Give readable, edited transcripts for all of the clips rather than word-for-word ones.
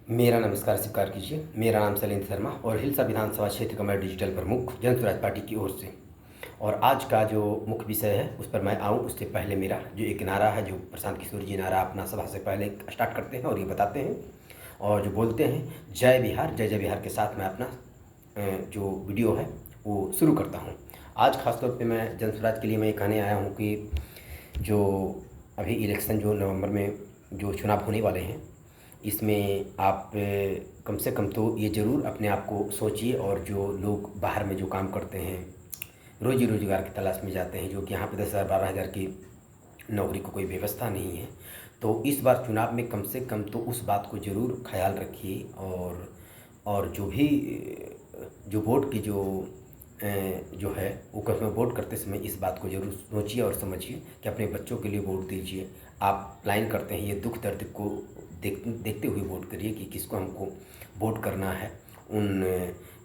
मेरा नमस्कार स्वीकार कीजिए। मेरा नाम शैलेंद्र शर्मा और हिलसा विधानसभा क्षेत्र का मैं डिजिटल प्रमुख जन स्वराज पार्टी की ओर से। और आज का जो मुख्य विषय है उस पर मैं आऊँ उससे पहले मेरा जो एक नारा है, जो प्रशांत किशोर जी नारा अपना सभा से पहले स्टार्ट करते हैं और ये बताते हैं और जो बोलते हैं जय बिहार, जय जय बिहार के साथ मैं अपना जो वीडियो है वो शुरू करता हूँ। आज ख़ासतौर पर मैं जन स्वराज के लिए मैं ये कहने आया हूँ कि जो अभी इलेक्शन जो नवंबर में जो चुनाव होने वाले हैं, इसमें आप कम से कम तो ये ज़रूर अपने आप को सोचिए। और जो लोग बाहर में जो काम करते हैं, रोज़ी रोज़गार की तलाश में जाते हैं, जो कि यहाँ पे 10,000 12,000 की नौकरी को कोई व्यवस्था नहीं है, तो इस बार चुनाव में कम से कम तो उस बात को ज़रूर ख्याल रखिए। और जो भी जो वोट की जो है वो उसमें वोट करते समय इस बात को ज़रूर सोचिए और समझिए कि अपने बच्चों के लिए वोट दीजिए। आप प्लान करते हैं, ये दुख दर्द को देखते हुए वोट करिए कि किसको हमको वोट करना है। उन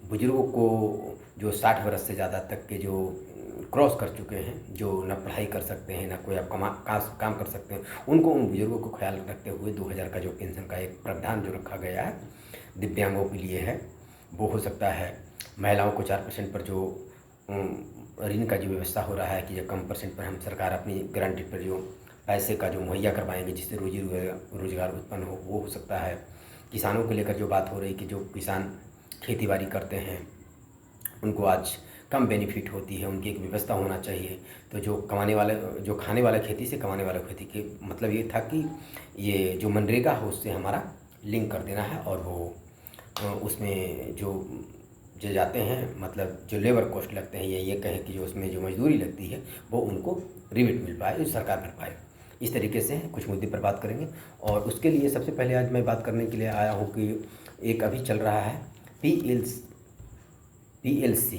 बुज़ुर्गों को जो 60 वर्ष से ज़्यादा तक के जो क्रॉस कर चुके हैं, जो ना पढ़ाई कर सकते हैं, ना कोई आप काम कर सकते हैं, उनको, उन बुज़ुर्गों को ख्याल रखते हुए 2000 का जो पेंशन का एक प्रावधान जो रखा गया है दिव्यांगों के लिए है, वो हो सकता है। महिलाओं को 4% पर जो ऋण का जो व्यवस्था हो रहा है कि जो कम परसेंट पर हम सरकार अपनी गारंटी पर जो पैसे का जो मुहैया करवाएंगे जिससे रोजी रोजगार उत्पन्न हो, वो हो सकता है। किसानों को लेकर जो बात हो रही कि जो किसान खेती बाड़ी करते हैं उनको आज कम बेनिफिट होती है, उनकी एक व्यवस्था होना चाहिए। तो जो कमाने वाले, जो खाने वाला खेती से कमाने वाला खेती के मतलब ये था कि ये जो मनरेगा है उससे हमारा लिंक कर देना है और वो उसमें जो जाते हैं, मतलब जो लेबर कॉस्ट लगते हैं, ये कहें कि जो उसमें जो मजदूरी लगती है वो उनको रिबेट मिल पाए, जो सरकार भर पाए। इस तरीके से कुछ मुद्दे पर बात करेंगे। और उसके लिए सबसे पहले आज मैं बात करने के लिए आया हूँ कि एक अभी चल रहा है PLC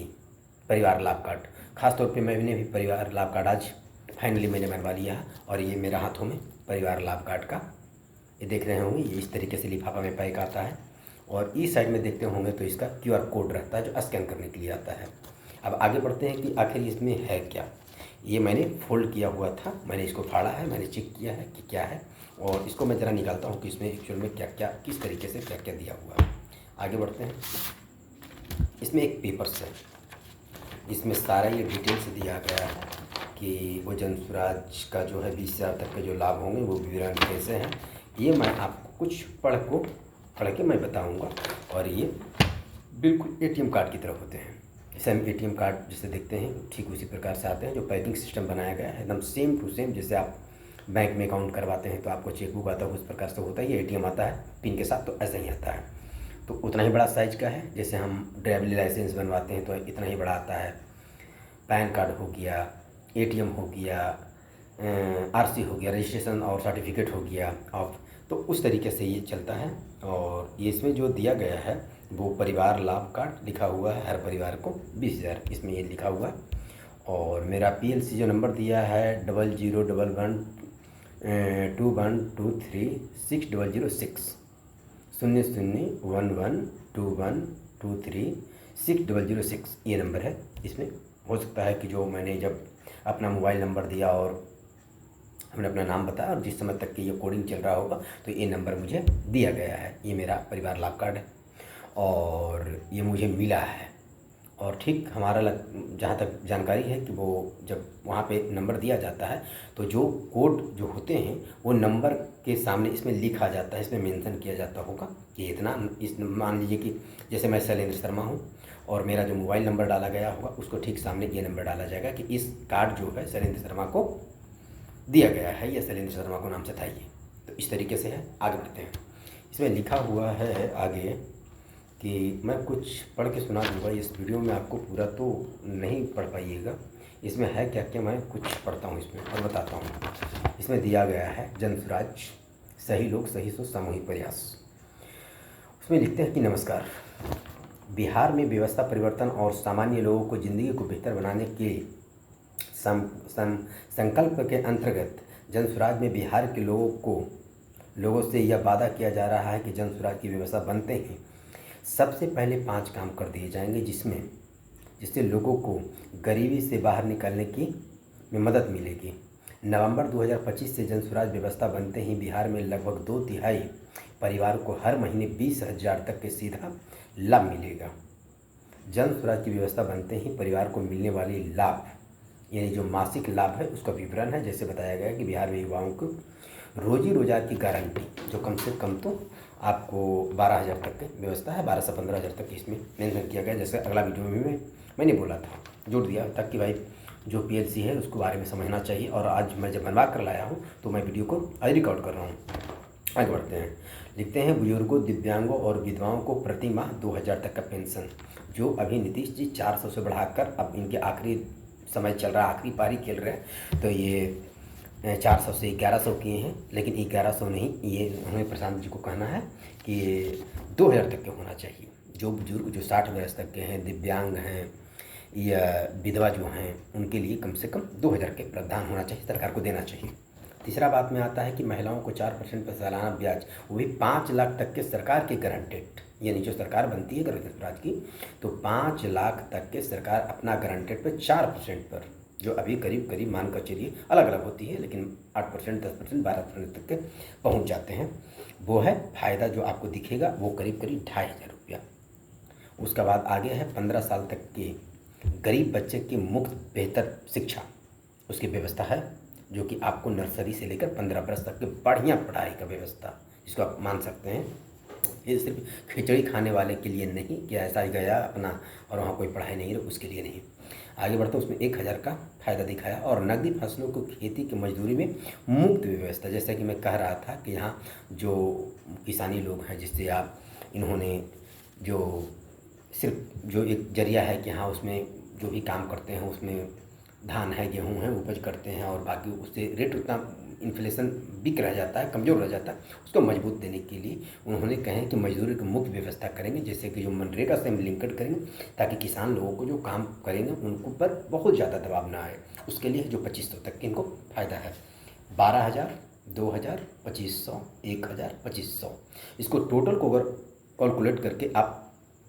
परिवार लाभ कार्ड। ख़ासतौर पे मैंने भी परिवार लाभ कार्ड आज फाइनली मैंने बनवा लिया है और ये मेरे हाथों में परिवार लाभ कार्ड का, ये देख रहे होंगे, ये इस तरीके से लिफाफा में पैक आता है और इस साइड में देखते होंगे तो इसका QR कोड रहता है जो स्कैन करने के लिए आता है। अब आगे बढ़ते हैं कि आखिर इसमें है क्या। ये मैंने फोल्ड किया हुआ था, मैंने इसको फाड़ा है, मैंने चेक किया है कि क्या है और इसको मैं ज़रा निकालता हूँ कि इसमें एक्चुअल में क्या क्या, किस तरीके से क्या क्या दिया हुआ है। आगे बढ़ते हैं। इसमें एक पेपर्स है, इसमें सारा ये डिटेल्स दिया गया है कि वो जन स्वराज का जो है 20,000 तक के जो लाभ होंगे वो विवरण कैसे हैं। ये मैं आपको कुछ पढ़ के मैं बताऊंगा। और ये बिल्कुल ATM कार्ड की तरह होते हैं। जैसे हम ATM कार्ड जैसे देखते हैं ठीक उसी प्रकार से आते हैं। जो पैकिंग सिस्टम बनाया गया है एकदम सेम टू सेम, जैसे आप बैंक में अकाउंट करवाते हैं तो आपको चेकबुक आता है उस प्रकार से होता है। ये ATM आता है पिन के साथ, तो ऐसा ही आता है। तो उतना ही बड़ा साइज का है। जैसे हम ड्राइविंग लाइसेंस बनवाते हैं तो इतना ही बड़ा आता है। पैन कार्ड हो गया, ATM हो गया, RC हो गया, रजिस्ट्रेशन और सर्टिफिकेट हो गया ऑफ, तो उस तरीके से ये चलता है। और ये इसमें जो दिया गया है वो परिवार लाभ कार्ड लिखा हुआ है, हर परिवार को 20,000 इसमें ये लिखा हुआ है। और मेरा PLC जो नंबर दिया है 001121236006 001121236006 ये नंबर है। इसमें हो सकता है कि जो मैंने जब अपना मोबाइल नंबर दिया और हमने अपना नाम बताया और जिस समय तक कि ये कोडिंग चल रहा होगा तो ये नंबर मुझे दिया गया है। ये मेरा परिवार लाभ कार्ड है और ये मुझे मिला है। और ठीक हमारा जहाँ तक जानकारी है कि वो जब वहाँ पे नंबर दिया जाता है तो जो कोड जो होते हैं वो नंबर के सामने इसमें लिखा जाता है, इसमें मेंशन किया जाता होगा कि इतना, इस मान लीजिए कि जैसे मैं शैलेंद्र शर्मा हूँ और मेरा जो मोबाइल नंबर डाला गया होगा उसको ठीक सामने ये नंबर डाला जाएगा कि इस कार्ड जो है शैलेंद्र शर्मा को दिया गया है या शैलेंद्र शर्मा को नाम से था ये। तो इस तरीके से है। आगे बढ़ते हैं। इसमें लिखा हुआ है आगे कि मैं कुछ पढ़ के सुना दूँगा। इस वीडियो में आपको पूरा तो नहीं पढ़ पाइएगा, इसमें है क्या क्या मैं कुछ पढ़ता हूँ इसमें और बताता हूँ। इसमें दिया गया है जन स्वराज, सही लोग सही सोच सामूहिक प्रयास। उसमें लिखते हैं कि नमस्कार, बिहार में व्यवस्था परिवर्तन और सामान्य लोगों को ज़िंदगी को बेहतर बनाने के संकल्प के अंतर्गत जन स्वराज में बिहार के लोगों से यह वादा किया जा रहा है कि जन स्वराज की व्यवस्था बनते ही सबसे पहले 5 काम कर दिए जाएंगे जिससे लोगों को गरीबी से बाहर निकलने की में मदद मिलेगी। नवंबर 2025 से जन स्वराज व्यवस्था बनते ही बिहार में लगभग 2/3 परिवार को हर महीने 20,000 तक के सीधा लाभ मिलेगा। जन स्वराज की व्यवस्था बनते ही परिवार को मिलने वाली लाभ यानी जो मासिक लाभ है उसका विवरण है। जैसे बताया गया कि बिहार में युवाओं को रोजी रोजगार की गारंटी जो कम से कम तो आपको 12,000 तक की व्यवस्था है, 12 से 15,000 तक की इसमें मेंशन किया गया। जैसे अगला वीडियो में मैंने बोला था, जोड़ दिया ताकि भाई जो पीएलसी है उसको बारे में समझना चाहिए। और आज मैं जब बनवा कर लाया हूँ तो मैं वीडियो को आज रिकॉर्ड कर रहा हूँ। आगे बढ़ते हैं। लिखते हैं बुजुर्गों, दिव्यांगों और विधवाओं को प्रति माह 2,000 तक का पेंशन, जो अभी नीतीश जी 400 से बढ़ाकर अब इनके आखिरी समय चल रहा है, आखिरी पारी खेल रहे हैं, तो ये 400 से 1100 किए हैं। लेकिन 1100 नहीं, ये हमें प्रशांत जी को कहना है कि ये 2,000 तक के होना चाहिए। जो बुजुर्ग जो 60 वर्ष तक के हैं, दिव्यांग हैं या विधवा जो हैं, उनके लिए कम से कम 2,000 के प्रावधान होना चाहिए, सरकार को देना चाहिए। तीसरा बात में आता है कि महिलाओं को 4% पर सालाना ब्याज, वो भी 5 लाख तक के सरकार के गारंटेड, यानी जो सरकार बनती है ग्रामीण स्वराज की, तो 5 लाख तक के सरकार अपना गारंटेड पे 4% पर, जो अभी करीब मान कर चलिए अलग अलग होती है, लेकिन 8%, 10%, 12% तक के पहुँच जाते हैं। वो है फ़ायदा जो आपको दिखेगा, वो करीब 2,500 रुपया। उसका बाद आगे है 15 साल तक के गरीब बच्चे की मुफ्त बेहतर शिक्षा, उसकी व्यवस्था है, जो कि आपको नर्सरी से लेकर 15 वर्ष तक की बढ़िया पढ़ाई का व्यवस्था, जिसको आप मान सकते हैं। ये सिर्फ खिचड़ी खाने वाले के लिए नहीं कि ऐसा ही गया अपना और वहाँ कोई पढ़ाई नहीं रही, उसके लिए नहीं। आगे बढ़ते उसमें 1,000 का फ़ायदा दिखाया। और नकदी फसलों को खेती की मजदूरी में मुफ्त व्यवस्था, जैसा कि मैं कह रहा था कि यहाँ जो किसानी लोग हैं, जिससे आप इन्होंने जो सिर्फ जो एक जरिया है कि हाँ उसमें जो भी काम करते हैं, उसमें धान है, गेहूं है, उपज करते हैं और बाकी उससे रेट उतना इन्फ्लेशन बिक रह जाता है, कमज़ोर रह जाता है, उसको मजबूत देने के लिए उन्होंने कहे कि मजदूरी की मुफ्त व्यवस्था करेंगे, जैसे कि जो मनरेगा से हम लिंकड करेंगे, ताकि किसान लोगों को जो काम करेंगे उनको पर बहुत ज़्यादा दबाव ना आए। उसके लिए जो 2,500 तक के इनको फ़ायदा है। 12,000, 2,000, 2,500, 1,000, 2,500, इसको टोटल को अगर कैलकुलेट करके आप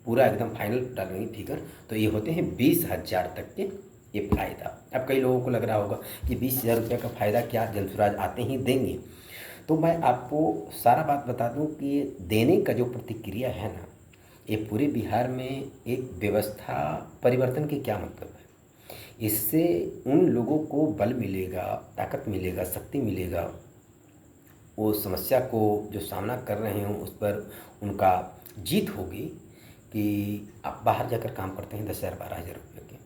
पूरा एकदम फाइनल डालेंगे फिगर, तो ये होते हैं 20,000 तक के ये फ़ायदा। अब कई लोगों को लग रहा होगा कि 20,000 रुपये का फ़ायदा क्या जन स्वराज आते ही देंगे, तो मैं आपको सारा बात बता दूं कि देने का जो प्रतिक्रिया है ना, ये पूरे बिहार में एक व्यवस्था परिवर्तन के क्या मतलब है। इससे उन लोगों को बल मिलेगा, ताकत मिलेगा, शक्ति मिलेगा, वो समस्या को जो सामना कर रहे हों उस पर उनका जीत होगी कि आप बाहर जाकर काम करते हैं 10,000, 12,000 रुपये के,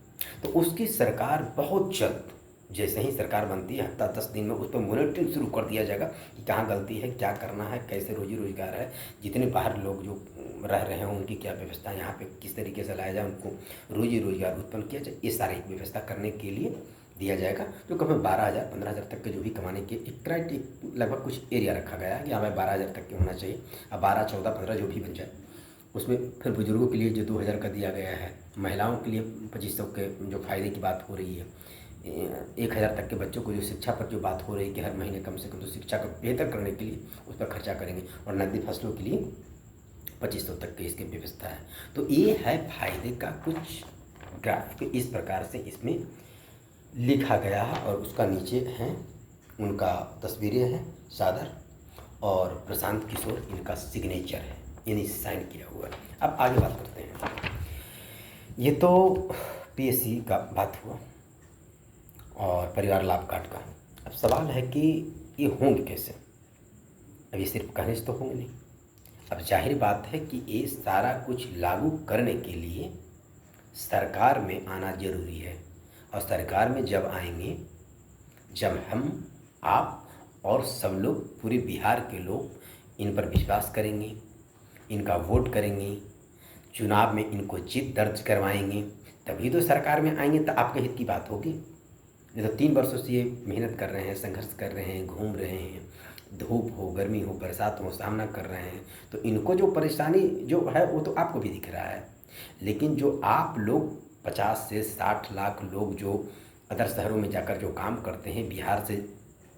तो उसकी सरकार बहुत जल्द, जैसे ही सरकार बनती है हफ्ता 10 दिन में उस पर मॉनिटरिंग शुरू कर दिया जाएगा कि कहाँ गलती है, क्या करना है, कैसे रोजी रोजगार है, जितने बाहर लोग जो रह रहे हैं उनकी क्या व्यवस्था, यहाँ पे किस तरीके से लाया जाए, उनको रोजी रोजगार उत्पन्न किया जाए, ये सारी व्यवस्था करने के लिए दिया जाएगा। जो कम 12,000, 15,000 तक के जो भी कमाने के एक क्राइटेरिया लगभग कुछ एरिया रखा गया है कि हमें 12,000 तक के होना चाहिए। अब 12, 14, 15 जो भी बन जाए, उसमें फिर बुजुर्गों के लिए जो 2,000 का दिया गया है, महिलाओं के लिए 2,500 के जो फ़ायदे की बात हो रही है, 1,000 तक के बच्चों को जो शिक्षा पर जो बात हो रही है कि हर महीने कम से कम तो शिक्षा को बेहतर करने के लिए उस पर खर्चा करेंगे, और नकदी फसलों के लिए 2,500 तक की इसकी व्यवस्था है। तो ये है फ़ायदे का कुछ ग्राफ इस प्रकार से इसमें लिखा गया है, और उसका नीचे हैं उनका तस्वीरें हैं, सादर और प्रशांत किशोर इनका सिग्नेचर है, यानी साइन किया हुआ है। अब आगे बात करते हैं। ये तो पीएससी का बात हुआ और परिवार लाभ कार्ड का। अब सवाल है कि ये होंगे कैसे। अब ये सिर्फ कहने से तो होंगे नहीं। अब जाहिर बात है कि ये सारा कुछ लागू करने के लिए सरकार में आना जरूरी है, और सरकार में जब आएंगे, जब हम, आप और सब लोग, पूरे बिहार के लोग इन पर विश्वास करेंगे, इनका वोट करेंगे, चुनाव में इनको जीत दर्ज करवाएंगे, तभी तो सरकार में आएंगे, तो आपके हित की बात होगी। नहीं तो 3 वर्षों से ये मेहनत कर रहे हैं, संघर्ष कर रहे हैं, घूम रहे हैं, धूप हो, गर्मी हो, बरसात हो, सामना कर रहे हैं, तो इनको जो परेशानी जो है वो तो आपको भी दिख रहा है। लेकिन जो आप लोग 50 से 60 लाख लोग जो अदर शहरों में जाकर जो काम करते हैं, बिहार से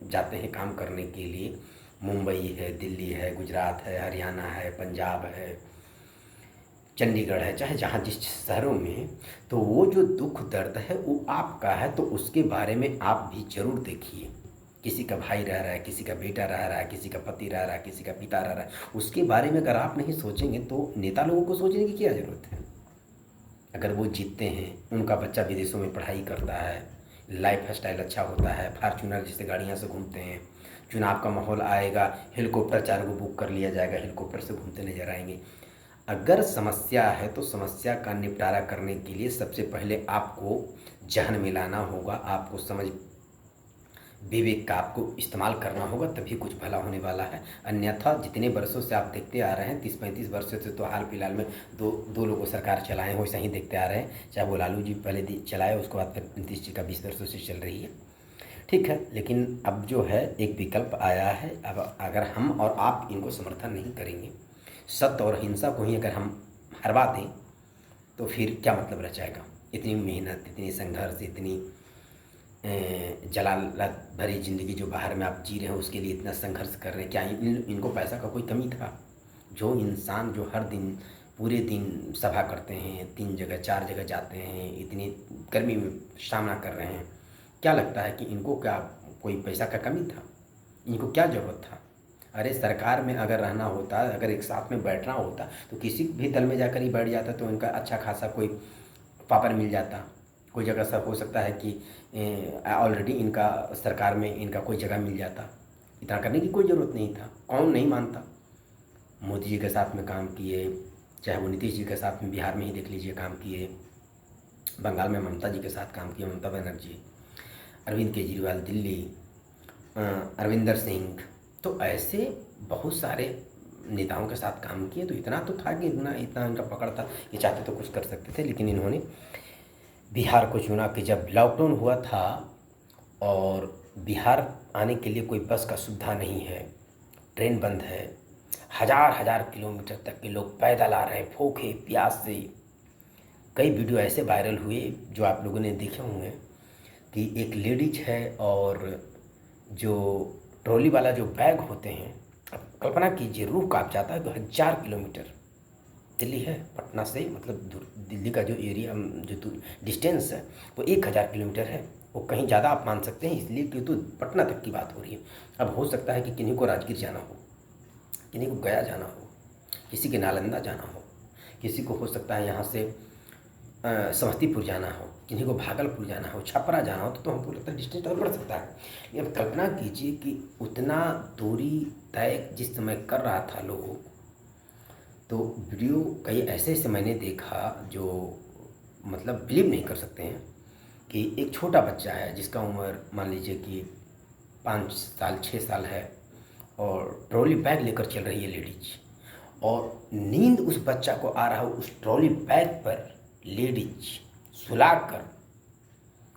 जाते हैं काम करने के लिए, मुंबई है, दिल्ली है, गुजरात है, हरियाणा है, पंजाब है, चंडीगढ़ है, चाहे जहाँ जिस शहरों में, तो वो जो दुख दर्द है वो आपका है, तो उसके बारे में आप भी ज़रूर देखिए किसी का भाई रह रहा है, किसी का बेटा रह रहा है, किसी का पति रह रहा है, किसी का पिता रह रहा है, उसके बारे में अगर आप नहीं सोचेंगे तो नेता लोगों को सोचने की क्या ज़रूरत है। अगर वो जीतते हैं, उनका बच्चा विदेशों में पढ़ाई करता है, लाइफ स्टाइल अच्छा होता है, फॉर्च्यूनर जैसे गाड़ियाँ से घूमते हैं, चुनाव का माहौल आएगा, हेलीकॉप्टर 4 को बुक कर लिया जाएगा, हेलीकॉप्टर से घूमते नजर आएंगे। अगर समस्या है तो समस्या का निपटारा करने के लिए सबसे पहले आपको जहन में लाना होगा, आपको समझ विवेक का आपको इस्तेमाल करना होगा, तभी कुछ भला होने वाला है। अन्यथा जितने वर्षों से आप देखते आ रहे हैं, 30-35 वर्षों से, तो हाल फिलहाल में दो लोगों सरकार चलाए हैं, वैसा ही देखते आ रहे हैं। चाहे वो लालू जी पहले चलाए, उसके बाद फिर नीतीश जी का 20 वर्षों से चल रही है, ठीक है। लेकिन अब जो है एक विकल्प आया है। अब अगर हम और आप इनको समर्थन नहीं करेंगे, सत्य और हिंसा को ही अगर हम हरवा दें, तो फिर क्या मतलब रह जाएगा। इतनी मेहनत, इतनी संघर्ष, इतनी जलालत भरी ज़िंदगी जो बाहर में आप जी रहे हैं, उसके लिए इतना संघर्ष कर रहे हैं, क्या इनको पैसा का कोई कमी था। जो इंसान जो हर दिन पूरे दिन सभा करते हैं, 3 जगह 4 जगह जाते हैं, इतनी गर्मी में सामना कर रहे हैं, क्या लगता है कि इनको क्या कोई पैसा का कमी था, इनको क्या ज़रूरत था। अरे सरकार में अगर रहना होता, अगर एक साथ में बैठना होता, तो किसी भी दल में जाकर ही बैठ जाता, तो इनका अच्छा खासा कोई पावर मिल जाता। कोई जगह सब हो सकता है कि ऑलरेडी इनका सरकार में इनका कोई जगह मिल जाता। इतना करने की कोई ज़रूरत नहीं था। कौन नहीं मानता। मोदी जी के साथ में काम किए, चाहे वो नीतीश जी के साथ में बिहार में ही देख लीजिए काम किए, बंगाल में ममता जी के साथ काम किए, ममता बनर्जी, अरविंद केजरीवाल दिल्ली, अरविंदर सिंह, तो ऐसे बहुत सारे नेताओं के साथ काम किए। तो इतना तो था कि इतना इनका पकड़ था कि चाहते तो कुछ कर सकते थे। लेकिन इन्होंने बिहार को चुना कि जब लॉकडाउन हुआ था और बिहार आने के लिए कोई बस का सुविधा नहीं है, ट्रेन बंद है, हज़ार किलोमीटर तक के लोग पैदल आ रहे हैं भूखे प्यास से। कई वीडियो ऐसे वायरल हुए जो आप लोगों ने देखे होंगे कि एक लेडीज है और जो ट्रॉली वाला जो बैग होते हैं, अब कल्पना कीजिए रूह कांप जाता है। तो 1000 किलोमीटर दिल्ली है पटना से, मतलब दिल्ली का जो एरिया जो डिस्टेंस है वो 1000 किलोमीटर है। वो कहीं ज़्यादा आप मान सकते हैं, इसलिए कि तो पटना तक की बात हो रही है। अब हो सकता है कि किन्हीं को राजगीर जाना हो, किन्हीं को गया जाना हो, किसी के नालंदा जाना हो, किसी को हो सकता है यहाँ से समस्तीपुर जाना हो, किन्हीं को भागलपुर जाना हो, छपरा जाना हो, तो हमको लगता है डिस्टेंस और बढ़ सकता है। अब कल्पना कीजिए कि उतना दूरी तय जिस समय कर रहा था लोगों, तो वीडियो कई ऐसे मैंने देखा जो मतलब बिलीव नहीं कर सकते हैं कि एक छोटा बच्चा है जिसका उम्र मान लीजिए कि 5 साल 6 साल है और ट्रॉली बैग लेकर चल रही है लेडीज, और नींद उस बच्चा को आ रहा हो उस ट्रॉली बैग पर लेडीज सुलाकर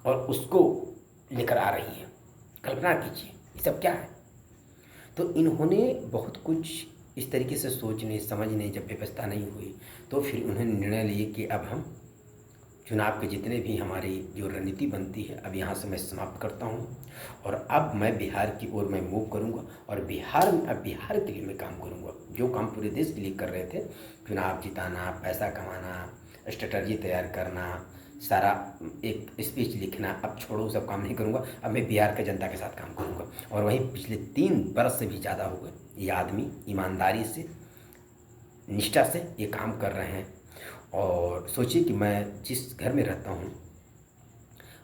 और उसको लेकर आ रही है। कल्पना कीजिए ये सब क्या है। तो इन्होंने बहुत कुछ इस तरीके से सोचने समझने, जब व्यवस्था नहीं हुई तो फिर उन्होंने निर्णय लिए कि अब हम चुनाव के जितने भी हमारी जो रणनीति बनती है अब यहाँ से मैं समाप्त करता हूँ और अब मैं बिहार की ओर मैं मूव करूँगा और अब बिहार के लिए मैं काम करूँगा। जो काम पूरे देश के लिए कर रहे थे, चुनाव जिताना, पैसा कमाना, स्ट्रेटजी तैयार करना, सारा एक स्पीच लिखना, अब छोड़ो सब काम नहीं करूँगा, अब मैं बिहार के जनता के साथ काम करूँगा। और वहीं पिछले 3 बरस से भी ज़्यादा हो गए ये आदमी ईमानदारी से, निष्ठा से ये काम कर रहे हैं। और सोचिए कि मैं जिस घर में रहता हूँ,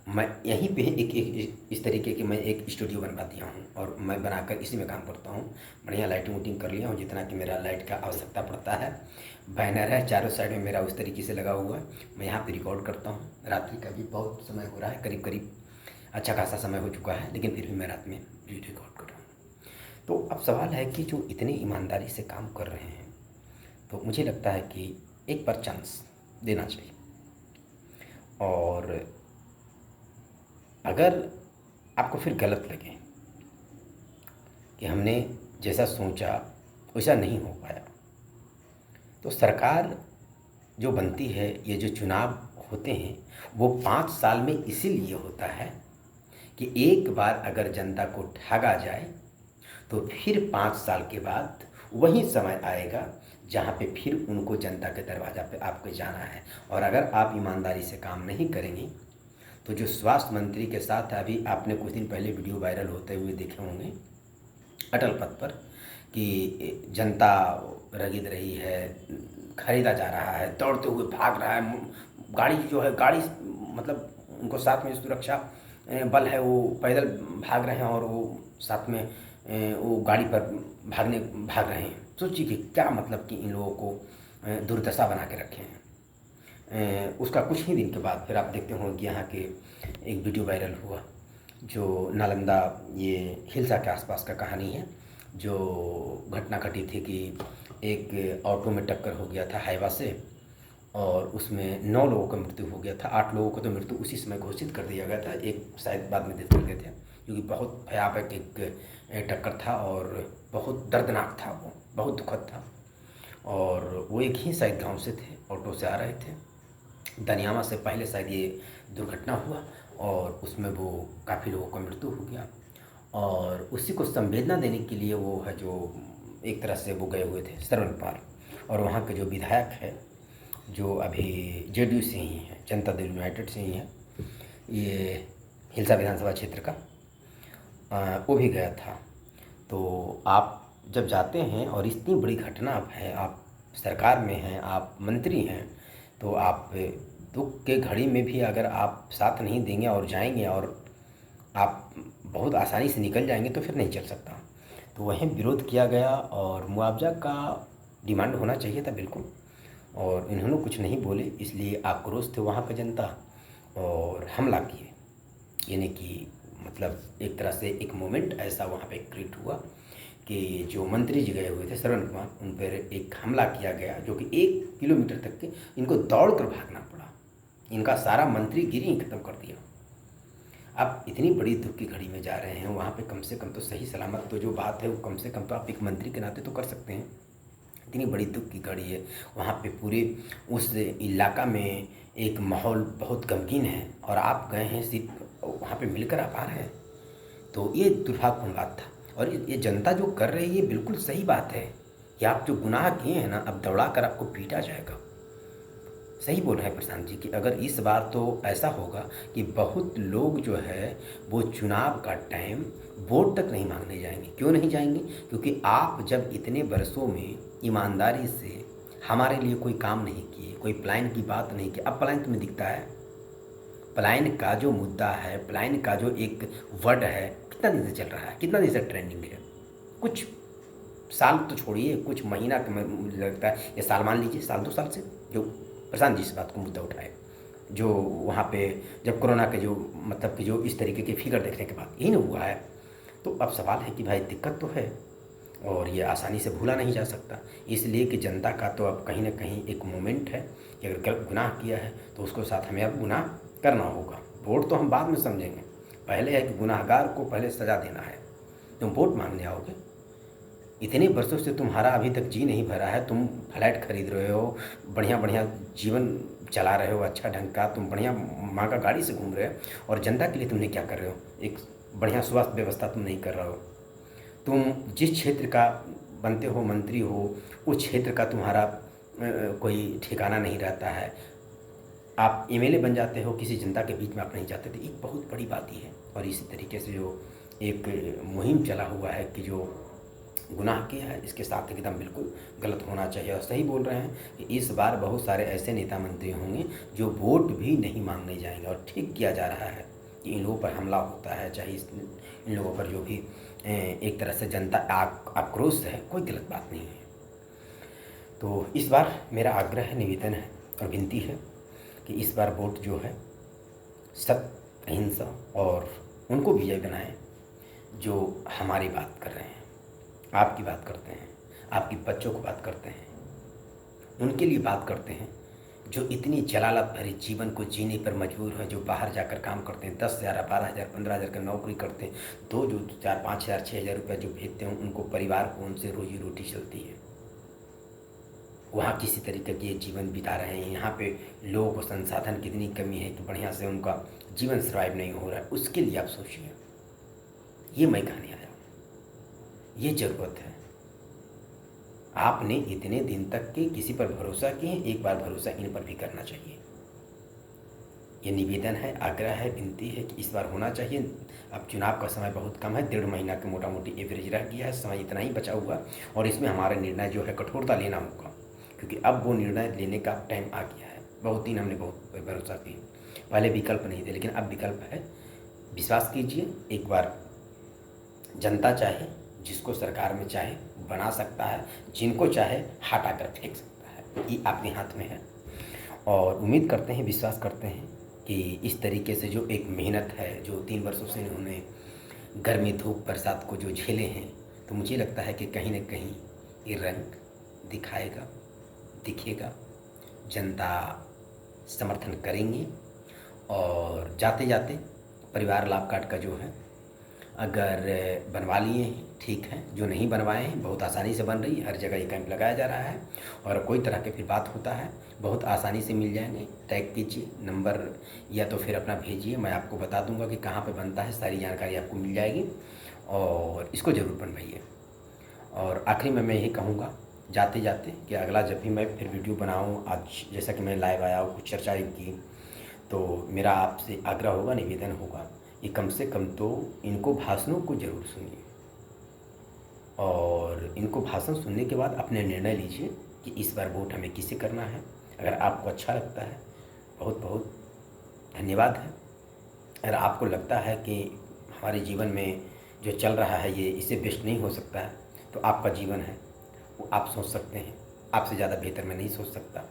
मैं यहीं पे एक इस तरीके की मैं एक स्टूडियो बनवा दिया हूँ और मैं बनाकर इसी में काम करता हूँ। बढ़िया लाइटिंग वूटिंग कर लिया हूँ जितना कि मेरा लाइट का आवश्यकता पड़ता है। बैनर है चारों साइड में मेरा उस तरीके से लगा हुआ है। मैं यहाँ पे रिकॉर्ड करता हूँ। रात्रि का भी बहुत समय हो रहा है, करीब अच्छा खासा समय हो चुका है, लेकिन फिर भी मैं रात में वीडियो रिकॉर्ड कर रहा हूँ। तो अब सवाल है कि जो इतनी ईमानदारी से काम कर रहे हैं, तो मुझे लगता है कि एक बार चांस देना चाहिए। और अगर आपको फिर गलत लगे कि हमने जैसा सोचा वैसा नहीं हो पाया, तो सरकार जो बनती है, ये जो चुनाव होते हैं वो 5 साल में इसीलिए होता है कि एक बार अगर जनता को ठगा जाए तो फिर 5 साल के बाद वही समय आएगा जहाँ पे फिर उनको जनता के दरवाज़ा पे आपको जाना है। और अगर आप ईमानदारी से काम नहीं करेंगे तो जो स्वास्थ्य मंत्री के साथ अभी आपने कुछ दिन पहले वीडियो वायरल होते हुए देखे होंगे अटल पथ पर कि जनता रगीद रही है, खरीदा जा रहा है, दौड़ते हुए भाग रहा है, गाड़ी जो है गाड़ी मतलब उनको साथ में सुरक्षा बल है वो पैदल भाग रहे हैं और वो साथ में वो गाड़ी पर भाग रहे हैं। सोचिए कि क्या मतलब कि इन लोगों को दुर्दशा बना के रखे हैं। उसका कुछ ही दिन के बाद फिर आप देखते होंगे कि यहाँ के एक वीडियो वायरल हुआ जो नालंदा ये हिल्सा के आसपास का कहानी है, जो घटना घटी थी कि एक ऑटो में टक्कर हो गया था हाईवा से और उसमें 9 लोगों का मृत्यु हो गया था। 8 लोगों को तो मृत्यु उसी समय घोषित कर दिया गया था, एक शायद बाद में डेथ कर गए थे, क्योंकि बहुत भयावह एक टक्कर था और बहुत दर्दनाक था, वो बहुत दुखद था। और वो एक ही शायद गांव से थे, ऑटो से आ रहे थे। दनियामा से पहले शायद ये दुर्घटना हुआ और उसमें वो काफ़ी लोगों का मृत्यु हो गया। और उसी को संवेदना देने के लिए वो है जो एक तरह से वो गए हुए थे श्रवण कुमार, और वहाँ के जो विधायक है जो अभी जेडीयू से ही है, जनता दल यूनाइटेड से ही है, ये हिल्सा विधानसभा क्षेत्र का, वो भी गया था। तो आप जब जाते हैं और इतनी बड़ी घटना है, आप सरकार में हैं, आप मंत्री हैं, तो आप दुख के घड़ी में भी अगर आप साथ नहीं देंगे और जाएंगे और आप बहुत आसानी से निकल जाएंगे तो फिर नहीं चल सकता। तो वहीं विरोध किया गया और मुआवजा का डिमांड होना चाहिए था बिल्कुल, और इन्होंने कुछ नहीं बोले, इसलिए आक्रोश थे वहाँ का जनता और हमला किए। यानी कि मतलब एक तरह से एक मोमेंट ऐसा वहाँ पे क्रिएट हुआ कि जो मंत्री जी गए हुए थे श्रवण कुमार, उन पर एक हमला किया गया जो कि 1 किलोमीटर तक के इनको दौड़ कर भागना पड़ा। इनका सारा मंत्रीगिरी ही खत्म कर दिया। आप इतनी बड़ी दुख की घड़ी में जा रहे हैं, वहाँ पे कम से कम तो सही सलामत तो जो बात है वो कम से कम तो आप एक मंत्री के नाते तो कर सकते हैं। इतनी बड़ी दुख की घड़ी है, वहाँ पे पूरे उस इलाका में एक माहौल बहुत गमगीन है और आप गए हैं सिर्फ वहाँ पे मिलकर आप आ रहे हैं, तो ये दुर्भाग्यपूर्ण बात था। और ये जनता जो कर रही है ये बिल्कुल सही बात है कि आप जो गुनाह किए हैं ना, अब दौड़ा कर आपको पीटा जाएगा। सही बोल रहे हैं प्रशांत जी कि अगर इस बार तो ऐसा होगा कि बहुत लोग जो है वो चुनाव का टाइम वोट तक नहीं मांगने जाएंगे। क्यों नहीं जाएंगे? क्योंकि आप जब इतने वर्षों में ईमानदारी से हमारे लिए कोई काम नहीं किए, कोई प्लान की बात नहीं की। अब प्लान तुम्हें दिखता है? प्लान का जो मुद्दा है, प्लान का जो एक वर्ड है, कितना दिन से चल रहा है, कितना दिन से ट्रेंडिंग है? कुछ साल तो छोड़िए, कुछ महीना मुझे लगता है, ये साल मान लीजिए, साल 2 साल से जो प्रशांत जी इस बात को मुद्दा उठाए, जो वहाँ पे जब कोरोना के जो मतलब कि जो इस तरीके के फिगर देखने के बाद यही ना हुआ है। तो अब सवाल है कि भाई दिक्कत तो है और ये आसानी से भूला नहीं जा सकता, इसलिए कि जनता का तो अब कहीं ना कहीं एक मोमेंट है कि अगर गुनाह किया है तो उसको साथ हमें अब गुनाह करना होगा। वोट तो हम बाद में समझेंगे, पहले है कि गुनाहगार को पहले सज़ा देना है। तुम वोट मांगने आओगे, इतने वर्षों से तुम्हारा अभी तक जी नहीं भरा है, तुम फ्लैट खरीद रहे हो, बढ़िया बढ़िया जीवन चला रहे हो, अच्छा ढंग का, तुम बढ़िया माँ का गाड़ी से घूम रहे हो, और जनता के लिए तुमने क्या कर रहे हो? एक बढ़िया स्वास्थ्य व्यवस्था तुम नहीं कर रहे हो। तुम जिस क्षेत्र का बनते हो, मंत्री हो, उस क्षेत्र का तुम्हारा कोई ठिकाना नहीं रहता है। आप एमएलए बन जाते हो, किसी जनता के बीच में आप नहीं जाते, तो एक बहुत बड़ी बात ही है। और इसी तरीके से जो एक मुहिम चला हुआ है कि जो गुनाह किया है इसके साथ एकदम बिल्कुल गलत होना चाहिए। और सही बोल रहे हैं कि इस बार बहुत सारे ऐसे नेता मंत्री होंगे जो वोट भी नहीं मांगने जाएंगे। और ठीक किया जा रहा है कि इन लोगों पर हमला होता है, चाहे इन लोगों पर जो भी एक तरह से जनता आक्रोश है, कोई गलत बात नहीं है। तो इस बार मेरा आग्रह है, निवेदन है और विनती है कि इस बार वोट जो है सत्य, अहिंसा और उनको विजय बनाएं जो हमारी बात कर रहे हैं, आपकी बात करते हैं, आपकी बच्चों को बात करते हैं, उनके लिए बात करते हैं जो इतनी जलालत भरे जीवन को जीने पर मजबूर है, जो बाहर जाकर काम करते हैं, 10,000, 12,000, 15,000 का नौकरी करते हैं, जो 4, 5,000, 6,000 रुपये जो भेजते हैं, उनको परिवार को उनसे रोजी रोटी चलती है, वहाँ किसी तरीके के जीवन बिता रहे हैं। यहाँ पे लोगों को संसाधन की इतनी कमी है कि बढ़िया से उनका जीवन सर्वाइव नहीं हो रहा है। उसके लिए आप सोचिए, ये मैं कहने आया हूँ, ये ज़रूरत है। आपने इतने दिन तक के किसी पर भरोसा किए, एक बार भरोसा इन पर भी करना चाहिए। ये निवेदन है, आग्रह है, विनती है कि इस बार होना चाहिए। अब चुनाव का समय बहुत कम है, 1.5 महीना का मोटा मोटी एवरेज रह गया है, समय इतना ही बचा हुआ और इसमें हमारा निर्णय जो है कठोरता लेना होगा, क्योंकि अब वो निर्णय लेने का टाइम आ गया है। बहुत दिन हमने बहुत भरोसा किया, पहले विकल्प नहीं थे लेकिन अब विकल्प है। विश्वास कीजिए, एक बार जनता चाहे, जिसको सरकार में चाहे बना सकता है, जिनको चाहे हटा कर फेंक सकता है, ये आपके हाथ में है। और उम्मीद करते हैं, विश्वास करते हैं कि इस तरीके से जो एक मेहनत है, जो 3 वर्षों से इन्होंने गर्मी धूप बरसात को जो झेले हैं, तो मुझे लगता है कि कहीं न कहीं ये रंग दिखाएगा, दिखेगा, जनता समर्थन करेंगे। और जाते जाते परिवार लाभ कार्ड का जो है, अगर बनवा लिए हैं ठीक है, जो नहीं बनवाए हैं बहुत आसानी से बन रही है, हर जगह ये कैंप लगाया जा रहा है और कोई तरह के फिर बात होता है बहुत आसानी से मिल जाएंगे। टैग कीजिए नंबर या तो फिर अपना भेजिए, मैं आपको बता दूंगा कि कहाँ पे बनता है, सारी जानकारी आपको मिल जाएगी और इसको ज़रूर बनवाइए। और आखिरी में मैं यही कहूँगा जाते जाते कि अगला जब भी मैं फिर वीडियो बनाऊँ, आज जैसा कि मैं लाइव आया हूँ, कुछ चर्चा की, तो मेरा आपसे आग्रह होगा, निवेदन होगा कि कम से कम तो इनको भाषणों को ज़रूर सुनिए और इनको भाषण सुनने के बाद अपने निर्णय लीजिए कि इस बार वोट हमें किसे करना है। अगर आपको अच्छा लगता है, बहुत बहुत धन्यवाद है। अगर आपको लगता है कि हमारे जीवन में जो चल रहा है ये इससे बेस्ट नहीं हो सकता है, तो आपका जीवन है वो आप सोच सकते हैं, आपसे ज़्यादा बेहतर मैं नहीं सोच सकता।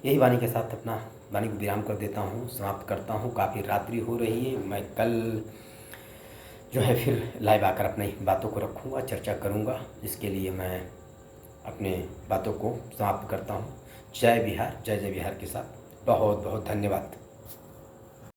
यही वाणी के साथ अपना वाणी को विराम कर देता हूँ, समाप्त करता हूँ। काफ़ी रात्रि हो रही है, मैं कल जो है फिर लाइव आकर अपनी बातों को रखूँगा, चर्चा करूँगा, जिसके लिए मैं अपने बातों को समाप्त करता हूँ। जय बिहार, जय जय बिहार के साथ बहुत बहुत धन्यवाद।